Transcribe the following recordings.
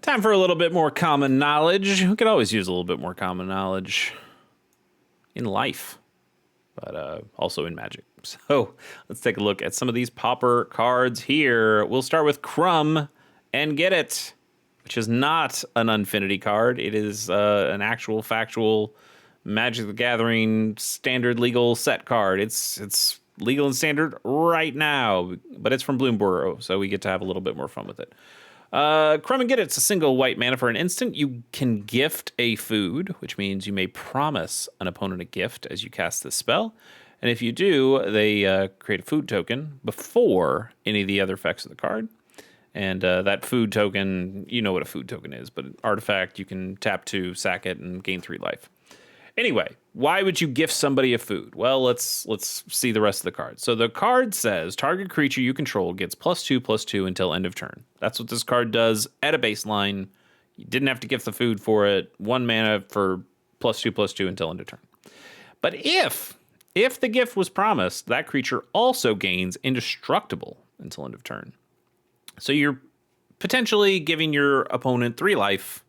Time for a little bit more common knowledge. We could always use a little bit more common knowledge in life, but also in Magic. So let's take a look at some of these Pauper cards here. We'll start with Crumb and Get It, which is not an Unfinity card. It is an actual factual Magic the Gathering standard legal set card. It's legal and standard right now, but it's from Bloomborough, so we get to have a little bit more fun with it. Crumb and Get It's a single white mana for an instant. You can gift a food, which means you may promise an opponent a gift as you cast this spell. And if you do, they create a food token before any of the other effects of the card. And that food token, you know what a food token is, but an artifact, you can tap to, sack it, and gain 3 life. Anyway, why would you gift somebody a food? Well, let's see the rest of the card. So the card says, target creature you control gets +2/+2 until end of turn. That's what this card does at a baseline. You didn't have to gift the food for it. 1 mana for +2/+2 until end of turn. But if the gift was promised, that creature also gains indestructible until end of turn. So you're potentially giving your opponent 3 life,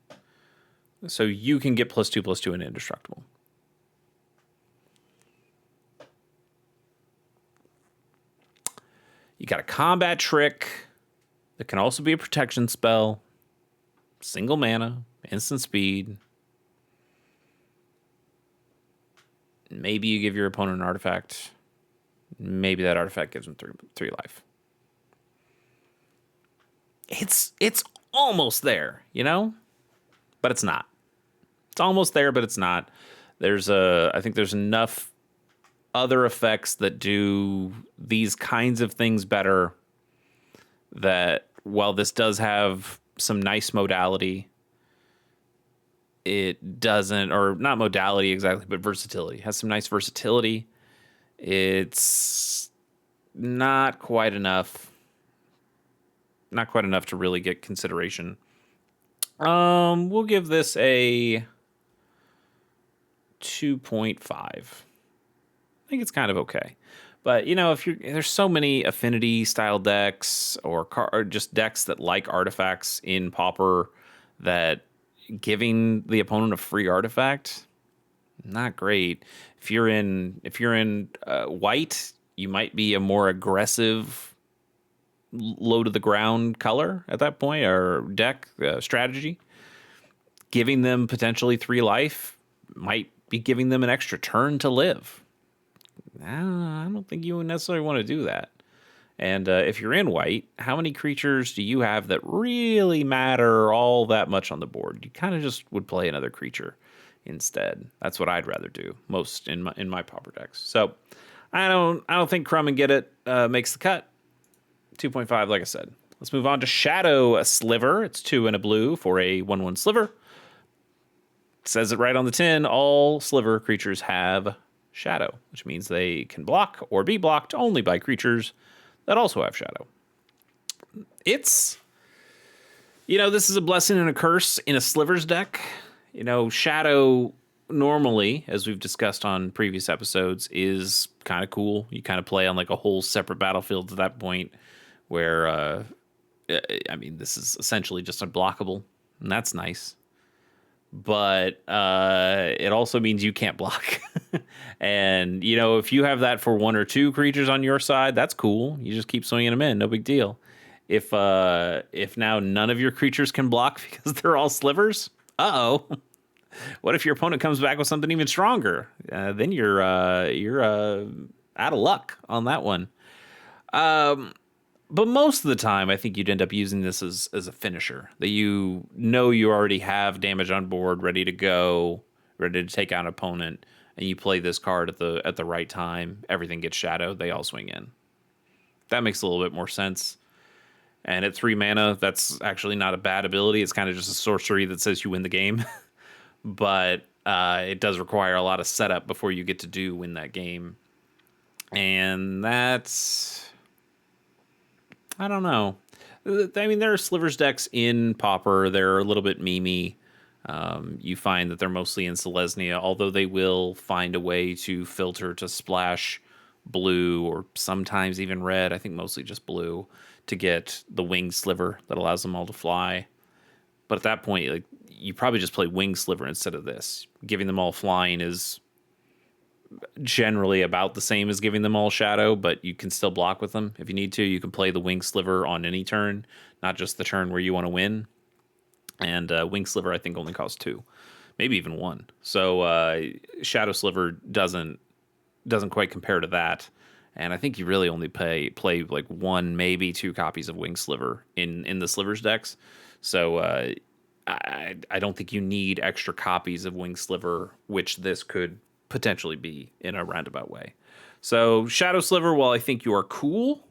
so you can get +2/+2 and indestructible. You got a combat trick that can also be a protection spell. Single mana, instant speed. Maybe you give your opponent an artifact. Maybe that artifact gives them 3 life. It's almost there, you know? But it's not. It's almost there, but it's not. I think there's enough other effects that do these kinds of things better that while this does have some nice modality, it doesn't, or not modality exactly, but versatility. It has some nice versatility. It's not quite enough. Not quite enough to really get consideration. We'll give this a 2.5. I think it's kind of okay. But, you know, there's so many affinity style decks or just decks that like artifacts in Pauper that giving the opponent a free artifact, not great. If you're in white, you might be a more aggressive low to the ground color at that point, or deck strategy. Giving them potentially 3 life might be giving them an extra turn to live. I don't think you would necessarily want to do that. And if you're in white, how many creatures do you have that really matter all that much on the board? You kind of just would play another creature instead. That's what I'd rather do most in my Pauper decks. So I don't think Crumb and Get It makes the cut. 2.5, like I said. Let's move on to Shadow Sliver. It's 2 and a blue for a 1/1 sliver. It says it right on the tin. All sliver creatures have Shadow, which means they can block or be blocked only by creatures that also have Shadow. It's, this is a blessing and a curse in a Slivers deck. Shadow normally, as we've discussed on previous episodes, is kind of cool. You kind of play on like a whole separate battlefield to that point where, this is essentially just unblockable, and that's nice. But it also means you can't block. And, if you have that for 1 or 2 creatures on your side, that's cool. You just keep swinging them in. No big deal. If now none of your creatures can block because they're all slivers, what if your opponent comes back with something even stronger? Then you're out of luck on that one. But most of the time, I think you'd end up using this as a finisher. That you already have damage on board, ready to go, ready to take out an opponent, and you play this card at the right time. Everything gets shadowed. They all swing in. That makes a little bit more sense. And at 3 mana, that's actually not a bad ability. It's kind of just a sorcery that says you win the game. But it does require a lot of setup before you get to win that game. And that's... I don't know. I mean, there are Slivers decks in Pauper. They're a little bit memey. You find that they're mostly in Selesnya, although they will find a way to filter to splash blue or sometimes even red. I think mostly just blue to get the winged sliver that allows them all to fly. But at that point, like, you probably just play Wing Sliver instead of this. Giving them all flying is generally about the same as giving them all shadow, but you can still block with them if you need to. You can play the Wing Sliver on any turn, not just the turn where you want to win. And Wing Sliver, I think, only costs 2, maybe even 1. So Shadow Sliver doesn't quite compare to that. And I think you really only play like 1, maybe 2 copies of Wing Sliver in the Slivers decks. So I don't think you need extra copies of Wing Sliver, which this could potentially be in a roundabout way. So Shadow Sliver, while I think you are cool,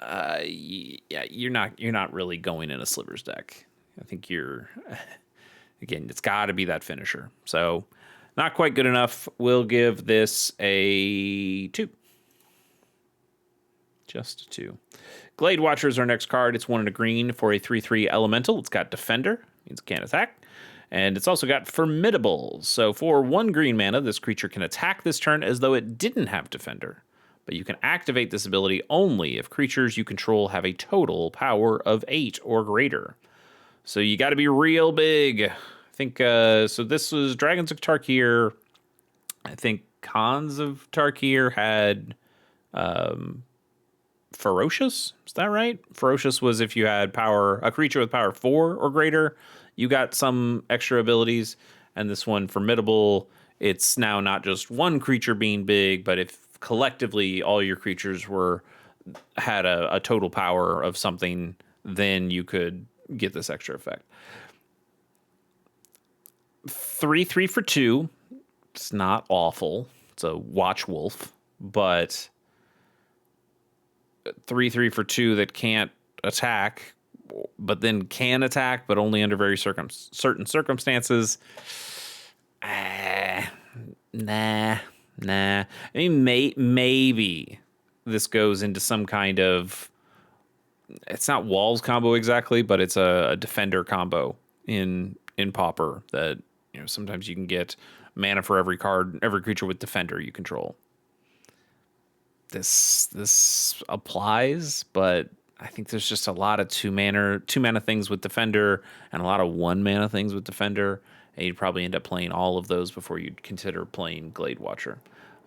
yeah, you're not really going in a Slivers deck. I think again, it's got to be that finisher. So not quite good enough. We'll give this a 2. Just a 2. Glade Watcher is our next card. It's 1 and a green for a 3/3 elemental. It's got Defender, means it can't attack. And it's also got Formidable. So for 1 green mana, this creature can attack this turn as though it didn't have Defender. But you can activate this ability only if creatures you control have a total power of 8 or greater. So you got to be real big. I think, so this was Dragons of Tarkir. I think Khans of Tarkir had Ferocious. Is that right? Ferocious was if you had a creature with power 4 or greater, you got some extra abilities. And this one, Formidable, it's now not just one creature being big, but if collectively all your creatures had a total power of something, then you could get this extra effect. 3/3 for 2. It's not awful. It's a Watch Wolf, but 3/3 for 2 that can't attack, but then can attack, but only under very certain circumstances. Nah. I mean, maybe this goes into some kind of, it's not Walls combo exactly, but it's a Defender combo in Pauper that, sometimes you can get mana for every creature with Defender you control. This applies, but I think there's just a lot of 2 mana things with Defender and a lot of 1 mana things with Defender, and you'd probably end up playing all of those before you'd consider playing Glade Watcher.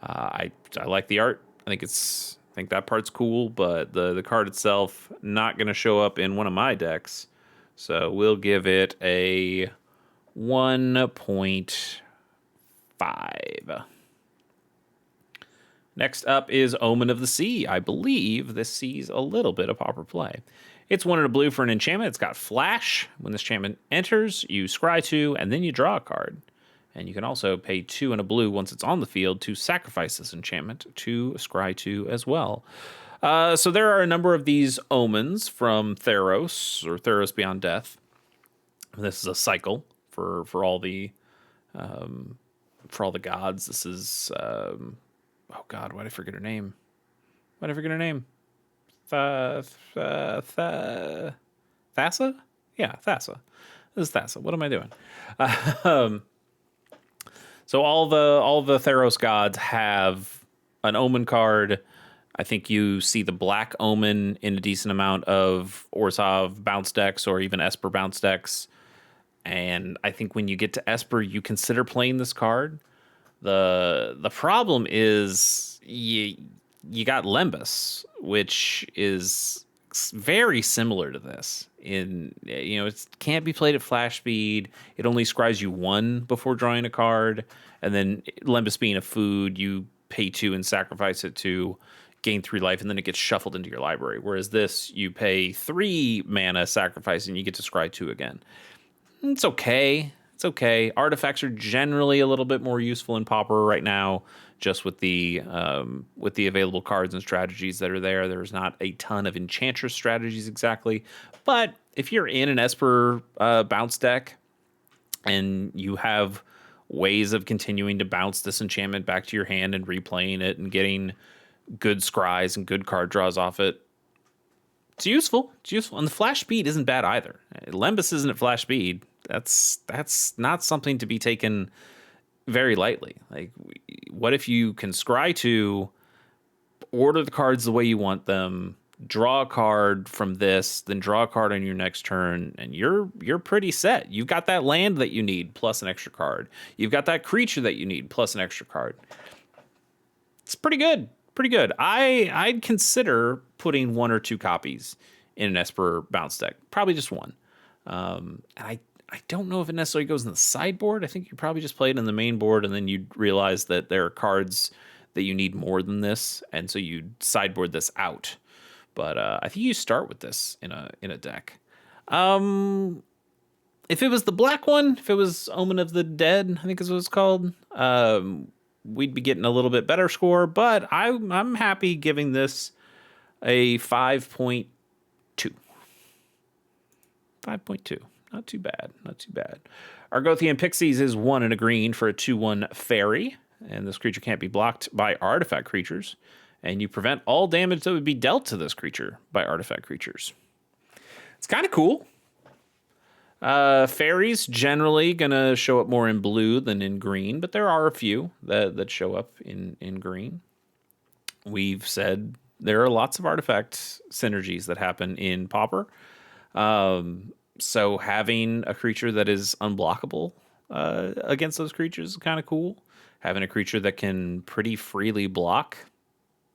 I like the art. I think that part's cool, but the card itself not going to show up in one of my decks. So we'll give it a 1.5. Next up is Omen of the Sea. I believe this sees a little bit of Pauper play. It's 1 and a blue for an enchantment. It's got Flash. When this enchantment enters, you scry 2, and then you draw a card. And you can also pay 2 and a blue once it's on the field to sacrifice this enchantment to scry 2 as well. So there are a number of these omens from Theros or Theros Beyond Death. This is a cycle for all the gods. This is oh God, why did I forget her name? Thassa? Yeah, Thassa. This is Thassa. What am I doing? So all the Theros gods have an omen card. I think you see the black omen in a decent amount of Orzhov bounce decks or even Esper bounce decks. And I think when you get to Esper, you consider playing this card. The problem is you got Lembas, which is very similar to this. It can't be played at flash speed. It only scries you 1 before drawing a card, and then Lembas being a food, you pay 2 and sacrifice it to gain 3 life, and then it gets shuffled into your library. Whereas this, you pay 3 mana, sacrifice, and you get to scry 2 again. It's okay. It's okay. Artifacts are generally a little bit more useful in Pauper right now, just with the available cards and strategies that are there. There's not a ton of Enchantress strategies exactly, but if you're in an Esper bounce deck and you have ways of continuing to bounce this enchantment back to your hand and replaying it and getting good scries and good card draws off it, it's useful. It's useful. And the flash speed isn't bad either. Lembas isn't at flash speed. That's not something to be taken very lightly. Like, what if you can scry to order the cards the way you want them, draw a card from this, then draw a card on your next turn, and you're pretty set. You've got that land that you need plus an extra card. You've got that creature that you need plus an extra card. It's pretty good. Pretty good. I'd consider putting 1 or 2 copies in an Esper bounce deck. Probably just one. And I don't know if it necessarily goes in the sideboard. I think you probably just play it in the main board, and then you'd realize that there are cards that you need more than this, and so you sideboard this out. But I think you start with this in a deck. If it was the black one, if it was Omen of the Dead, I think is what it's called, we'd be getting a little bit better score. But I'm happy giving this a 5.2. 5.2. Not too bad. Not too bad. Argothian Pixies is 1 and a green for a 2/1 fairy. And this creature can't be blocked by artifact creatures. And you prevent all damage that would be dealt to this creature by artifact creatures. It's kind of cool. Fairies generally going to show up more in blue than in green, but there are a few that show up in green. We've said there are lots of artifact synergies that happen in Pauper. So having a creature that is unblockable against those creatures is kind of cool. Having a creature that can pretty freely block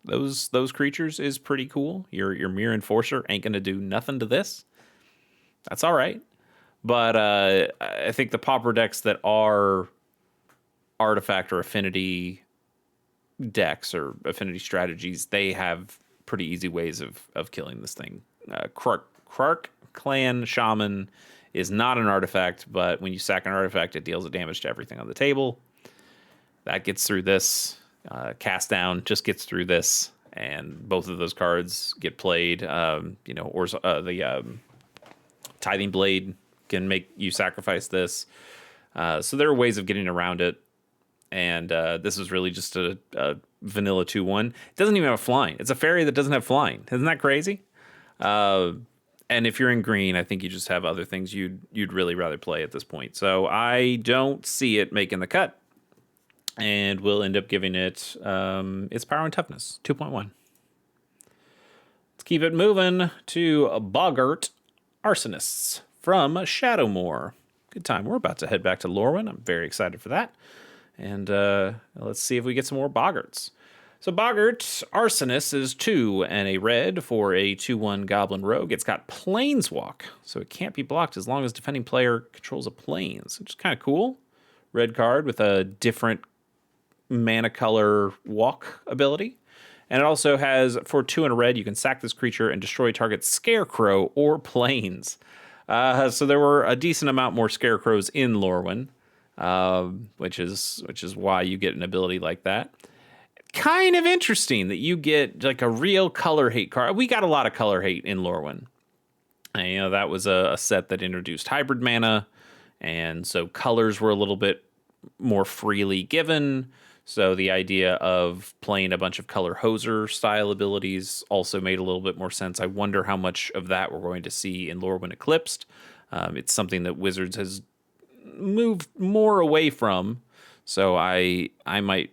those creatures is pretty cool. Your Mirror Enforcer ain't going to do nothing to this. That's all right. But I think the Pauper decks that are artifact or affinity decks or affinity strategies, they have pretty easy ways of killing this thing. Krark Clan Shaman is not an artifact, but when you sack an artifact, it deals damage to everything on the table. That gets through this. Cast Down just gets through this, and both of those cards get played. Or the Tithing Blade can make you sacrifice this. So there are ways of getting around it, and this is really just a vanilla 2/1. It doesn't even have flying. It's a fairy that doesn't have flying. Isn't that crazy? And if you're in green, I think you just have other things you'd really rather play at this point. So I don't see it making the cut. And we'll end up giving it its power and toughness, 2.1. Let's keep it moving to Boggart Arsonists from Shadowmoor. Good time. We're about to head back to Lorwyn. I'm very excited for that. And let's see if we get some more Boggarts. So Boggart Arsonist is 2 and a red for a 2/1 Goblin Rogue. It's got Planeswalk, so it can't be blocked as long as defending player controls a Plains, which is kind of cool. Red card with a different mana color walk ability. And it also has, for 2 and a red, you can sack this creature and destroy target Scarecrow or Plains. So there were a decent amount more Scarecrows in Lorwyn, which is why you get an ability like that. Kind of interesting that you get like a real color hate card. We got a lot of color hate in Lorwyn. And, that was a set that introduced hybrid mana, and so colors were a little bit more freely given. So the idea of playing a bunch of color hoser style abilities also made a little bit more sense. I wonder how much of that we're going to see in Lorwyn Eclipsed. It's something that Wizards has moved more away from. So I might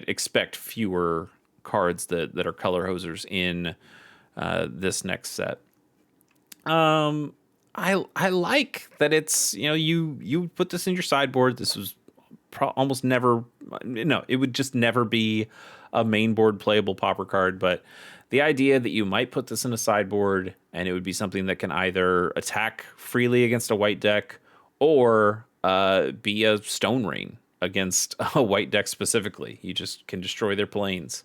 expect fewer cards that are color hosers in this next set. I like that it's, you put this in your sideboard. This was almost never, it would just never be a main board playable Pauper card. But the idea that you might put this in a sideboard and it would be something that can either attack freely against a white deck or be a Stone Rain against a white deck specifically. You just can destroy their planes.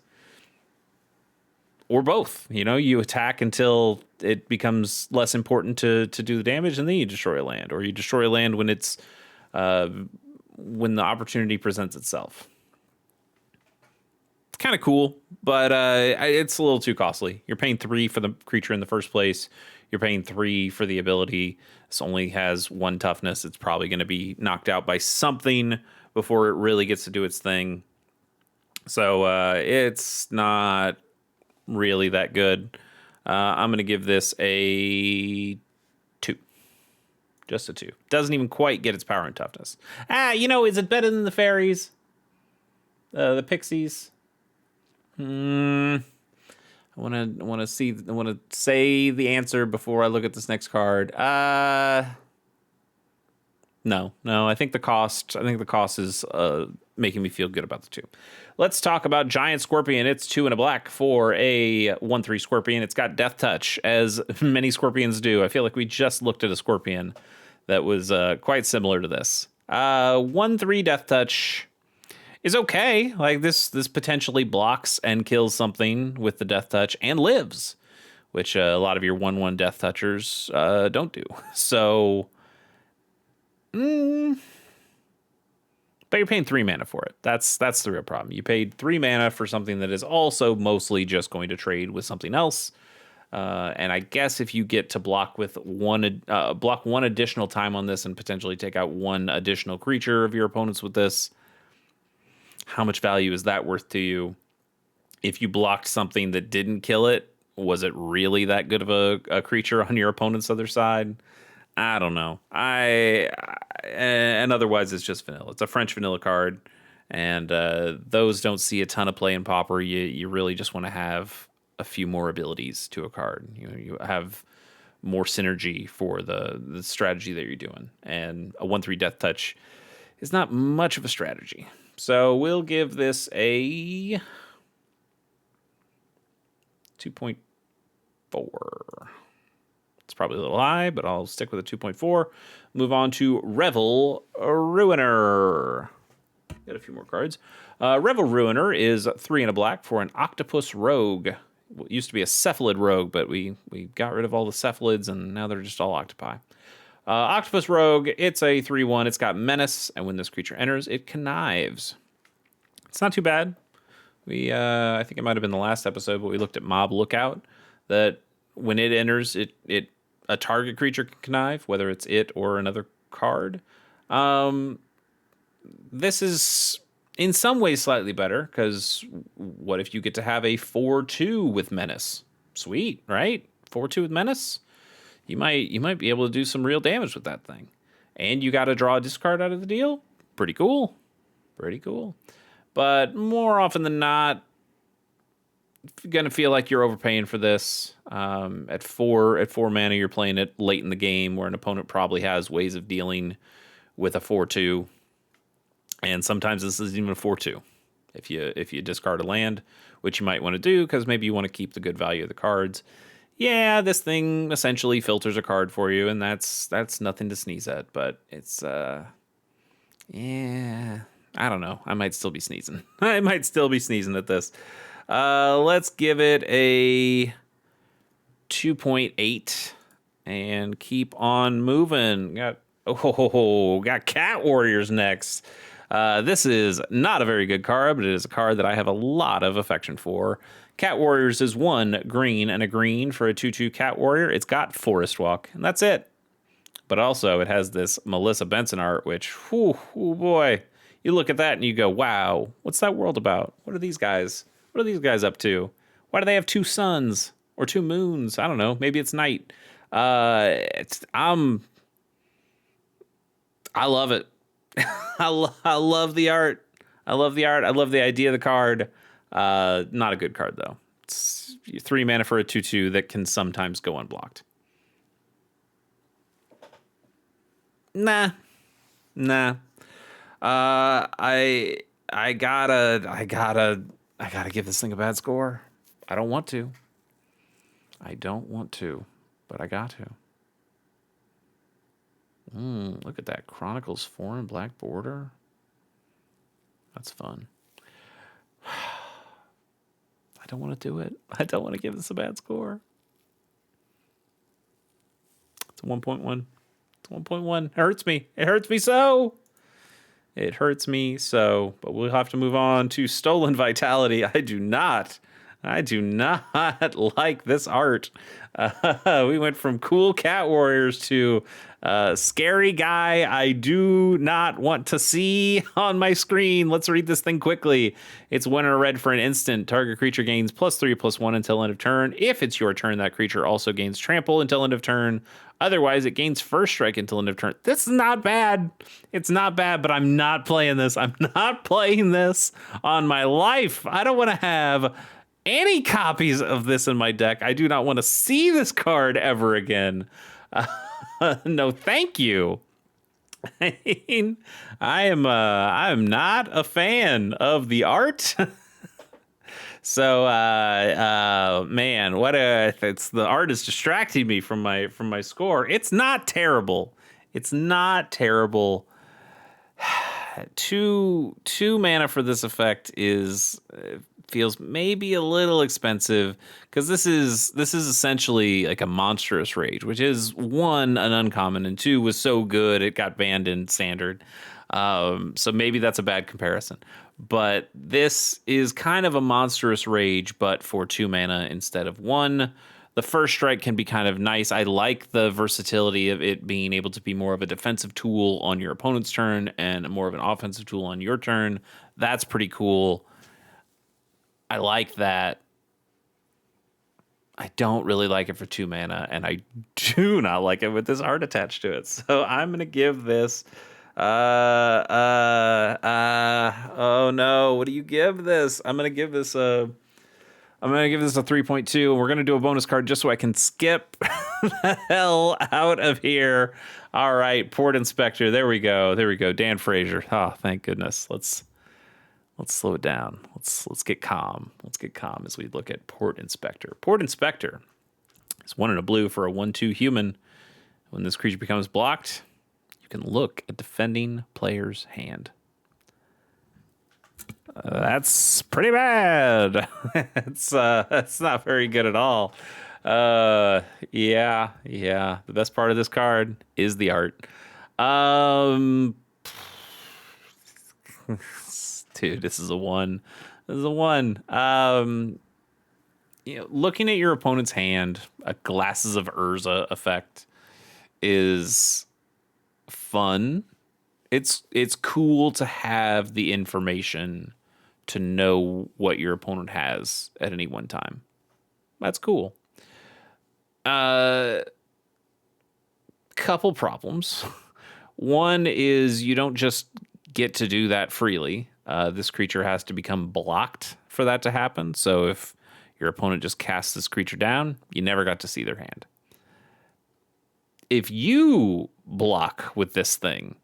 Or both. You attack until it becomes less important to do the damage, and then you destroy a land. Or you destroy a land when it's when the opportunity presents itself. It's kind of cool, but it's a little too costly. You're paying 3 for the creature in the first place. You're paying 3 for the ability. This only has 1 toughness. It's probably going to be knocked out by something before it really gets to do its thing. So it's not really that good. I'm going to give this a 2. Just a 2. Doesn't even quite get its power and toughness. Is it better than the fairies? The pixies? I'm I want to say the answer before I look at this next card. No. I think the cost is making me feel good about the two. Let's talk about Giant Scorpion. It's 2 and a black for a 1/3 Scorpion. It's got Death Touch, as many Scorpions do. I feel like we just looked at a Scorpion that was quite similar to this. 1/3 Death Touch is okay. Like this potentially blocks and kills something with the Death Touch and lives, which a lot of your 1/1 Death Touchers don't do. So, but you're paying 3 mana for it. That's the real problem. You paid 3 mana for something that is also mostly just going to trade with something else. And I guess if you get to block with one additional time on this and potentially take out one additional creature of your opponents with this, how much value is that worth to you? If you blocked something that didn't kill it, was it really that good of a creature on your opponent's other side? I don't know. And otherwise it's just vanilla. It's a French vanilla card, and those don't see a ton of play in Pauper. You really just want to have a few more abilities to a card. You have more synergy for the strategy that you're doing, and a 1/3 Death Touch is not much of a strategy. So we'll give this a 2.4. It's probably a little high, but I'll stick with a 2.4. Move on to Revel Ruiner. Got a few more cards. Revel Ruiner is 3 and a black for an Octopus Rogue. It used to be a Cephalid Rogue, but we got rid of all the Cephalids, and now they're just all Octopi. Octopus Rogue, it's a 3/1. It's got Menace, and when this creature enters, it connives. It's not too bad. I think it might have been the last episode, but we looked at Mob Lookout, that when it enters, a target creature can connive, whether it's it or another card. This is in some ways slightly better, because what if you get to have a 4/2 with Menace? Sweet, right? 4/2 with Menace? You might be able to do some real damage with that thing. And you got to draw a discard out of the deal? Pretty cool. Pretty cool. But more often than not, you're going to feel like you're overpaying for this. At four mana, you're playing it late in the game where an opponent probably has ways of dealing with a 4/2. And sometimes this isn't even a 4/2. If you discard a land, which you might want to do because maybe you want to keep the good value of the cards. Yeah, this thing essentially filters a card for you, and that's nothing to sneeze at. But it's yeah, I don't know. I might still be sneezing. I might still be sneezing at this. Let's give it a 2.8 and keep on moving. Got Cat Warriors next. This is not a very good card, but it is a card that I have a lot of affection for. Cat Warriors is 1 green and a green for a 2/2 Cat Warrior. It's got Forest Walk, and that's it. But also, it has this Melissa Benson art, which, oh boy, you look at that and you go, wow, what's that world about? What are these guys? What are these guys up to? Why do they have 2 suns or 2 moons? I don't know. Maybe it's night. I love it. I love the art. I love the art. I love the idea of the card. Not a good card, though. It's 3 mana for a 2/2 that can sometimes go unblocked. Nah. I gotta give this thing a bad score. I don't want to, but I got to. Look at that. Chronicles 4 and black border. That's fun. I don't want to do it. I don't want to give this a bad score. It's a 1.1. It's 1.1. It hurts me. It hurts me so. It hurts me so. But we'll have to move on to Stolen Vitality. I do not like this art. We went from cool Cat Warriors to scary guy I do not want to see on my screen. Let's read this thing quickly. It's 1 and a red for an instant. Target creature gains +3/+1 until end of turn. If it's your turn, that creature also gains trample until end of turn. Otherwise, it gains first strike until end of turn. This is not bad. It's not bad, but I'm not playing this. I'm not playing this on my life. I don't want to have any copies of this in my deck. I do not want to see this card ever again. No, thank you. I mean, I am not a fan of the art. So, man, it's the art is distracting me from my score. It's not terrible. It's not terrible. Two mana for this effect is feels maybe a little expensive because this is essentially like a monstrous rage, which is one, an uncommon, and two, was so good it got banned in standard. So maybe that's a bad comparison. But this is kind of a monstrous rage, but for 2 mana instead of 1. The first strike can be kind of nice. I like the versatility of it being able to be more of a defensive tool on your opponent's turn and more of an offensive tool on your turn. That's pretty cool. I like that. I don't really like it for 2 mana, and I do not like it with this art attached to it. So I'm going to give this... oh no, what do you give this? I'm going to give this a 3.2, and we're going to do a bonus card just so I can skip the hell out of here. All right, Port Inspector. There we go. Dan Fraser. Oh, thank goodness. Let's slow it down. Let's get calm. Let's get calm as we look at Port Inspector. Port Inspector is 1 and a blue for a 1/2 human. When this creature becomes blocked, you can look at defending player's hand. That's pretty bad. It's not very good at all. Yeah. The best part of this card is the art. Dude, this is a 1. This is a 1. Looking at your opponent's hand, a Glasses of Urza effect is fun. It's cool to have the information to know what your opponent has at any one time. That's cool. Couple problems. One is you don't just get to do that freely. This creature has to become blocked for that to happen. So if your opponent just casts this creature down, you never got to see their hand. If you block with this thing,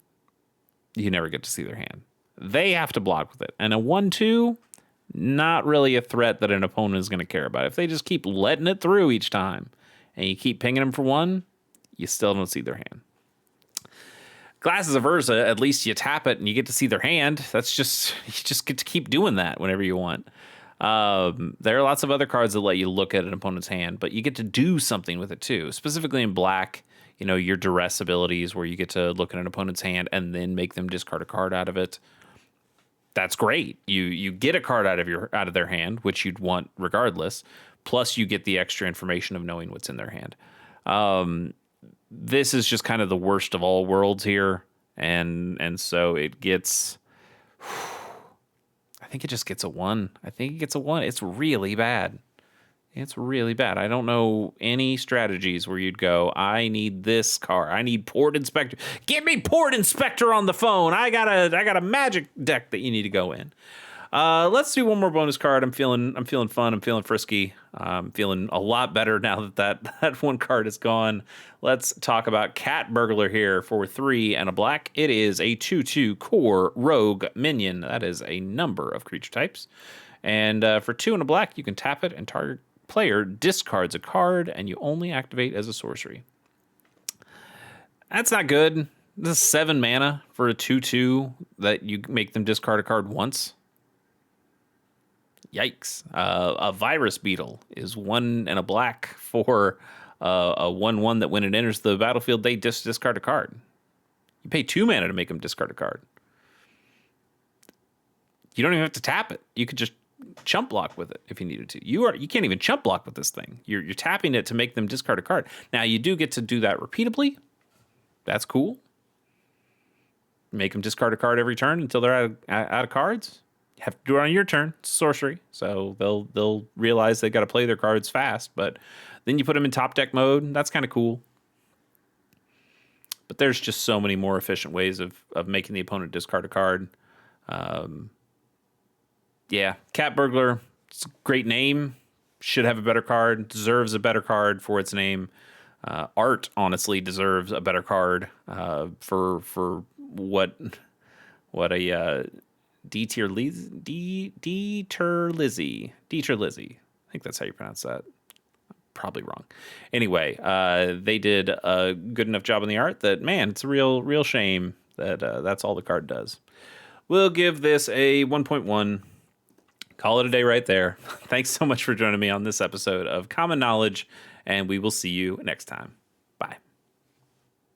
you never get to see their hand. They have to block with it. And a 1/2, not really a threat that an opponent is going to care about. If they just keep letting it through each time and you keep pinging them for 1, you still don't see their hand. Glasses of Urza, at least you tap it and you get to see their hand. You just get to keep doing that whenever you want. There are lots of other cards that let you look at an opponent's hand, but you get to do something with it too. Specifically in black, your duress abilities where you get to look at an opponent's hand and then make them discard a card out of it. That's great. You get a card out of their hand, which you'd want regardless. Plus, you get the extra information of knowing what's in their hand. This is just kind of the worst of all worlds here, and so it gets. I think it just gets a 1. I think it gets a 1. It's really bad. It's really bad. I don't know any strategies where you'd go, I need this card. I need Port Inspector. Get me Port Inspector on the phone. I got a magic deck that you need to go in. Let's do one more bonus card. I'm feeling fun. I'm feeling frisky. I'm feeling a lot better now that one card is gone. Let's talk about Cat Burglar here for 3 and a black. It is a 2/2 core rogue minion. That is a number of creature types. And for 2 and a black, you can tap it and target player discards a card and you only activate as a sorcery. That's not good. This is 7 mana for a 2/2 that you make them discard a card once. Yikes. A Virus Beetle is 1 and a black for a 1/1 that when it enters the battlefield, they discard a card. You pay 2 mana to make them discard a card. You don't even have to tap it. You could just chump block with it if you needed to. You can't even chump block with this thing. You're tapping it to make them discard a card. Now, you do get to do that repeatably. That's cool. Make them discard a card every turn until they're out of cards. You have to do it on your turn. It's sorcery, so they'll realize they got to play their cards fast. But then you put them in top deck mode. That's kind of cool. But there's just so many more efficient ways of making the opponent discard a card. Yeah, Cat Burglar, It's a great name. Should have a better card. Deserves a better card for its name. Art honestly deserves a better card for what a Dieter Lizzie. I think that's how you pronounce that. Probably wrong. Anyway, they did a good enough job on the art that, man, it's a real shame that that's all the card does. We'll give this a 1.1. Call it a day right there. Thanks so much for joining me on this episode of Common Knowledge, and we will see you next time.